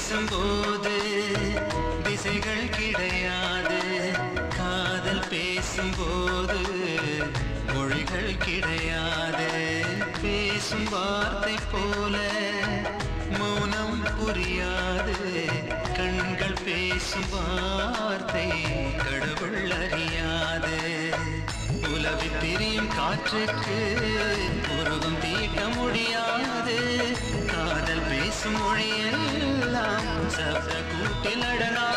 வீசும்போது திசைகள் கிடையாது. காதல் பேசும்போது மொழிகள் கிடையாது. பேசும் வார்த்தை போல மௌனம் புரியாது. கண்கள் பேசும் வார்த்தை கடவுள் அறியாது. உலவி திரியும் காற்றுக்கு உருவம் தீட்ட முடியாது. காதல் பேசும் மொழியெல்லாம் சப்த கூட்டில் அடங்கா